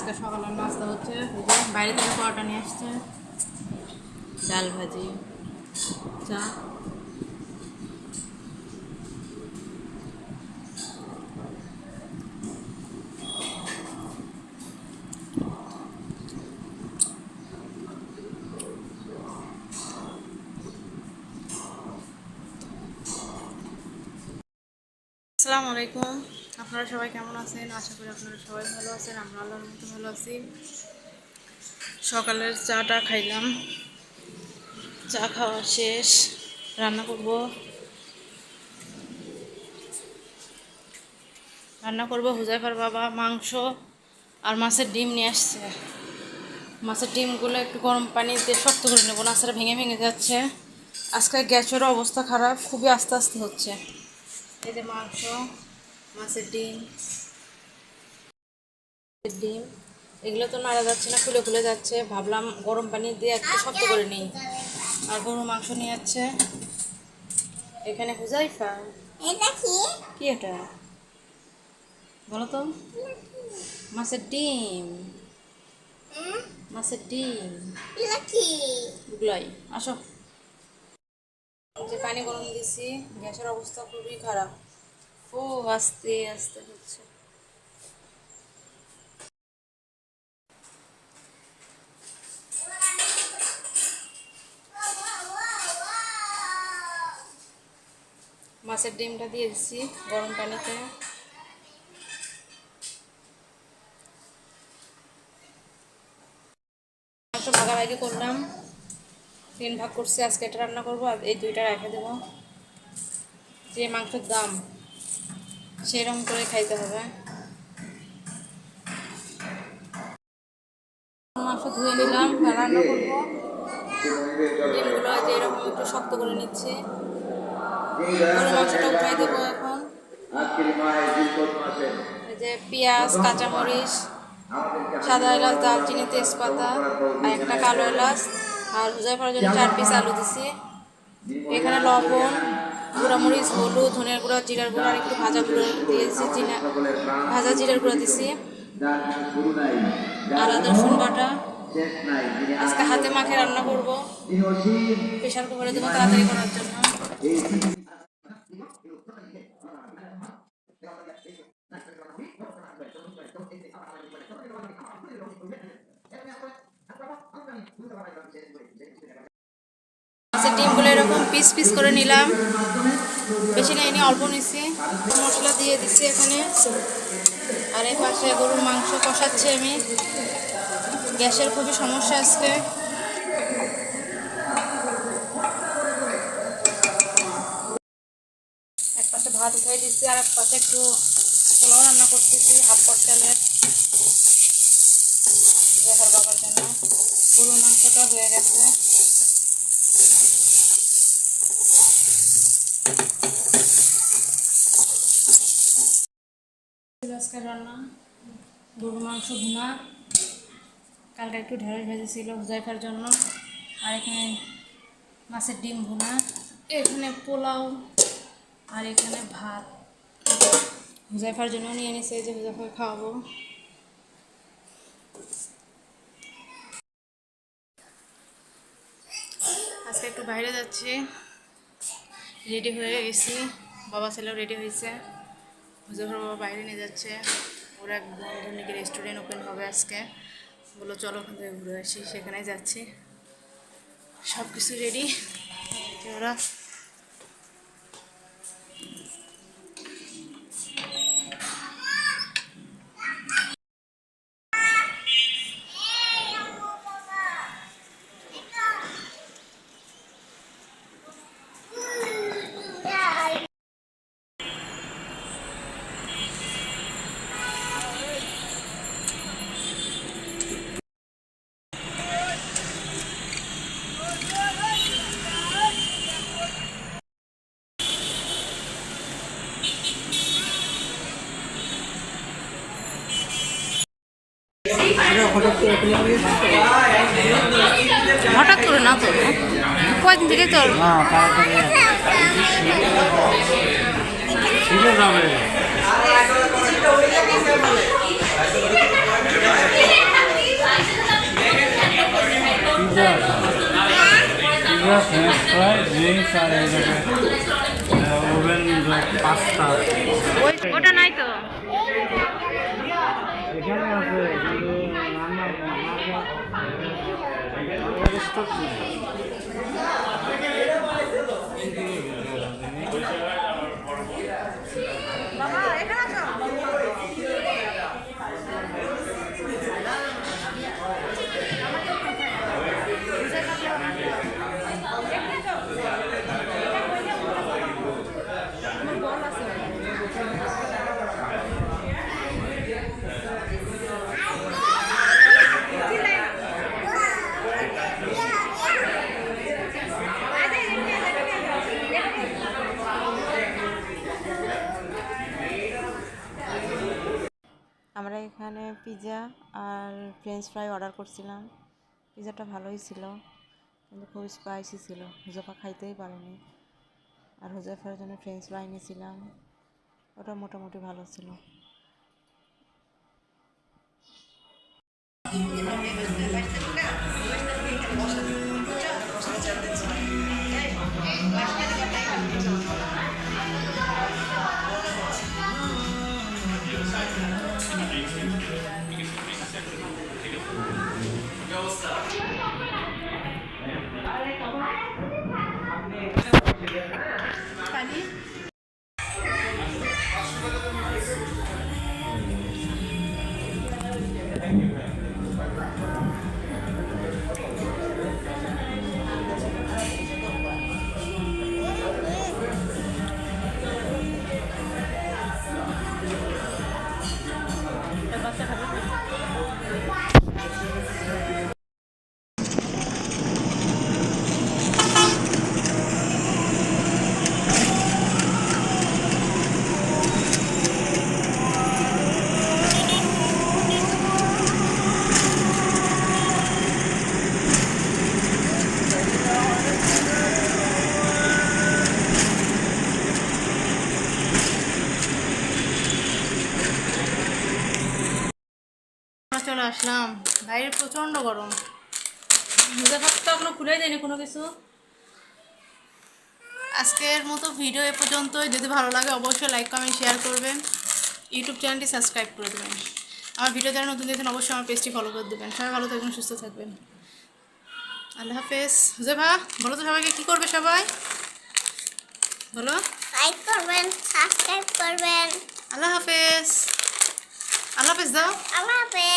আজকে সকালের নাস্তা হচ্ছে বাইরে থেকে পরোটা নিয়ে আসছে, ডাল ভাজি, চা। আসসালামু আলাইকুম, আপনারা সবাই কেমন আছেন? আশা করি আপনারা সবাই ভালো আছেন। আমরা আল্লাহর মতো ভালো আছি। সকালের চাটা খাইলাম, চা খাওয়া শেষ। রান্না করব হুজাইফার বাবা মাংস আর মাছের ডিম নিয়ে আসছে। মাছের ডিমগুলো একটু গরম পানিতে শক্ত করে নেবো, না সেটা ভেঙে ভেঙে যাচ্ছে। আজকে গ্যাসেরও অবস্থা খারাপ, খুবই আস্তে আস্তে হচ্ছে। এই যে মাংস, মাছের ডিম ডিম এগুলো তো নাড়া যাচ্ছে না, খুলে খুলে যাচ্ছে। ভাবলাম গরম পানি দিয়ে একটু শক্ত করে নিই। আর গরু মাংস নিয়ে যাচ্ছে এখানে হুজাইফা। কি এটা বলো তো? মাছের ডিম, মাছের ডিম গুলাই। আসো, যে পানি গরম দিছি, গ্যাসের অবস্থা খুবই খারাপ। ও আস্তে আস্তে হচ্ছে। মাছের ডিমটা দিয়ে দিচ্ছি গরম পানিতে। মাংস ভাগাভাগি করলাম, 3 ভাগ করছি। আজকে এটা রান্না করবো আর এই 2টা রেখে দেবো। যে মাংসের দাম সেরকম করে খাইতে হবে। মাংস ধুয়ে নিলাম, রান্না করবো। ডিমগুলো যে এরকম একটু শক্ত করে নিচ্ছি। গরু মাংসটা উঠাই দেবো এখন। এই যে পেঁয়াজ, কাঁচামরিচ, সাদা এলাচ, দারচিনি, তেজপাতা আর একটা কালো এলাচ, আর হুজাইফার জন্য 4 পিস আলু দিছি। এখানে লবণ, গুঁড়ামরিচ, হলুদ, ধনিয়ার গুঁড়া, জিরার গুঁড়া আর একটু ভাজা গুঁড়ো দিয়েছি, ভাজা জিরার গুঁড়া দিছি, আর আদা রসুন বাটা। আজকে হাতে মাখে রান্না করবো, প্রেশার কুকারে দেবো তাড়াতাড়ি করার জন্য। মাছের ডিমগুলো এরকম পিস পিস করে নিলাম, বেশি নেয়নি, অল্প নিচ্ছি। মশলা দিয়ে দিচ্ছি এখানে। আর এই পাশে গরুর মাংস কষাচ্ছি আমি। গ্যাসের খুবই সমস্যা আজকে। এক পাশে ভাত উঠাই দিচ্ছি, আর এক পাশে একটু পোলাও রান্না করতেছি, হাফ পট তেলের, দেখার বাবার জন্য। গরুর মাংসটা হয়ে গেছে। আজকের রান্না গরুর মাংস ভুনা, কালকে একটু ঢেঁড়স ভেজেছিল হুজাইফার জন্য। আর এখানে মাছের ডিম ভুনা, এখানে পোলাও, আর এখানে ভাত হুজাইফার জন্য নিয়ে নিছে, যে হুজাইফার খাওয়াবো। আজকে একটু বাইরে যাচ্ছি, রেডি হয়ে গেছি। বাবা ছেলেও রেডি হয়েছে। হুজাইফার বাবা বাইরে নিয়ে যাচ্ছে। ওরা এক বন্ধু নাকি রেস্টুরেন্ট ওপেন হবে আজকে, বললো চলো ওখান থেকে ঘুরে আসি, সেখানেই যাচ্ছি। সব কিছু রেডি। ওরা হঠাৎ করে না তো, কয়দিন থেকে তোর যাবে। পিজা, ফ্রেঞ্চ ফ্রাই, ড্রিঙ্কস আর এই ওভেন পাস্তা। ওটা নাই তো। এখানে আছে কিন্তু রান্নার স্টক নেই। আমরা এখানে পিৎজা আর ফ্রেঞ্চ ফ্রাই অর্ডার করছিলাম। পিৎজাটা ভালোই ছিল কিন্তু খুব স্পাইসি ছিল, হুজাফা খাইতেই পারেনি। আর হুজাফার জন্য ফ্রেঞ্চ ফ্রাই নিয়েছিলাম, ওটা মোটামুটি ভালো ছিল। চলে আসলাম, বাইরে প্রচণ্ড গরম। হুজাফা তো এখনো খুলে দেয়নি কোনো কিছু। আজকের মতো ভিডিও এ পর্যন্তই। যদি ভালো লাগে অবশ্যই লাইক কমেন্ট শেয়ার করবেন, ইউটিউব চ্যানেলটি সাবস্ক্রাইব করে দেবেন। আমার ভিডিও যারা নতুন দেখবেন অবশ্যই আমার পেজটি ফলো করে দেবেন। সবাই ভালো থাকবেন, সুস্থ থাকবেন। আল্লাহ হাফেজ। হুজাফা বলো তো সবাইকে কী করবে? সবাই বলো, লাইক করবেন, সাবস্ক্রাইব করবেন। আল্লাহ হাফেজ। আল্লাহ হাফেজ দাও। আল্লাহ হাফেজ।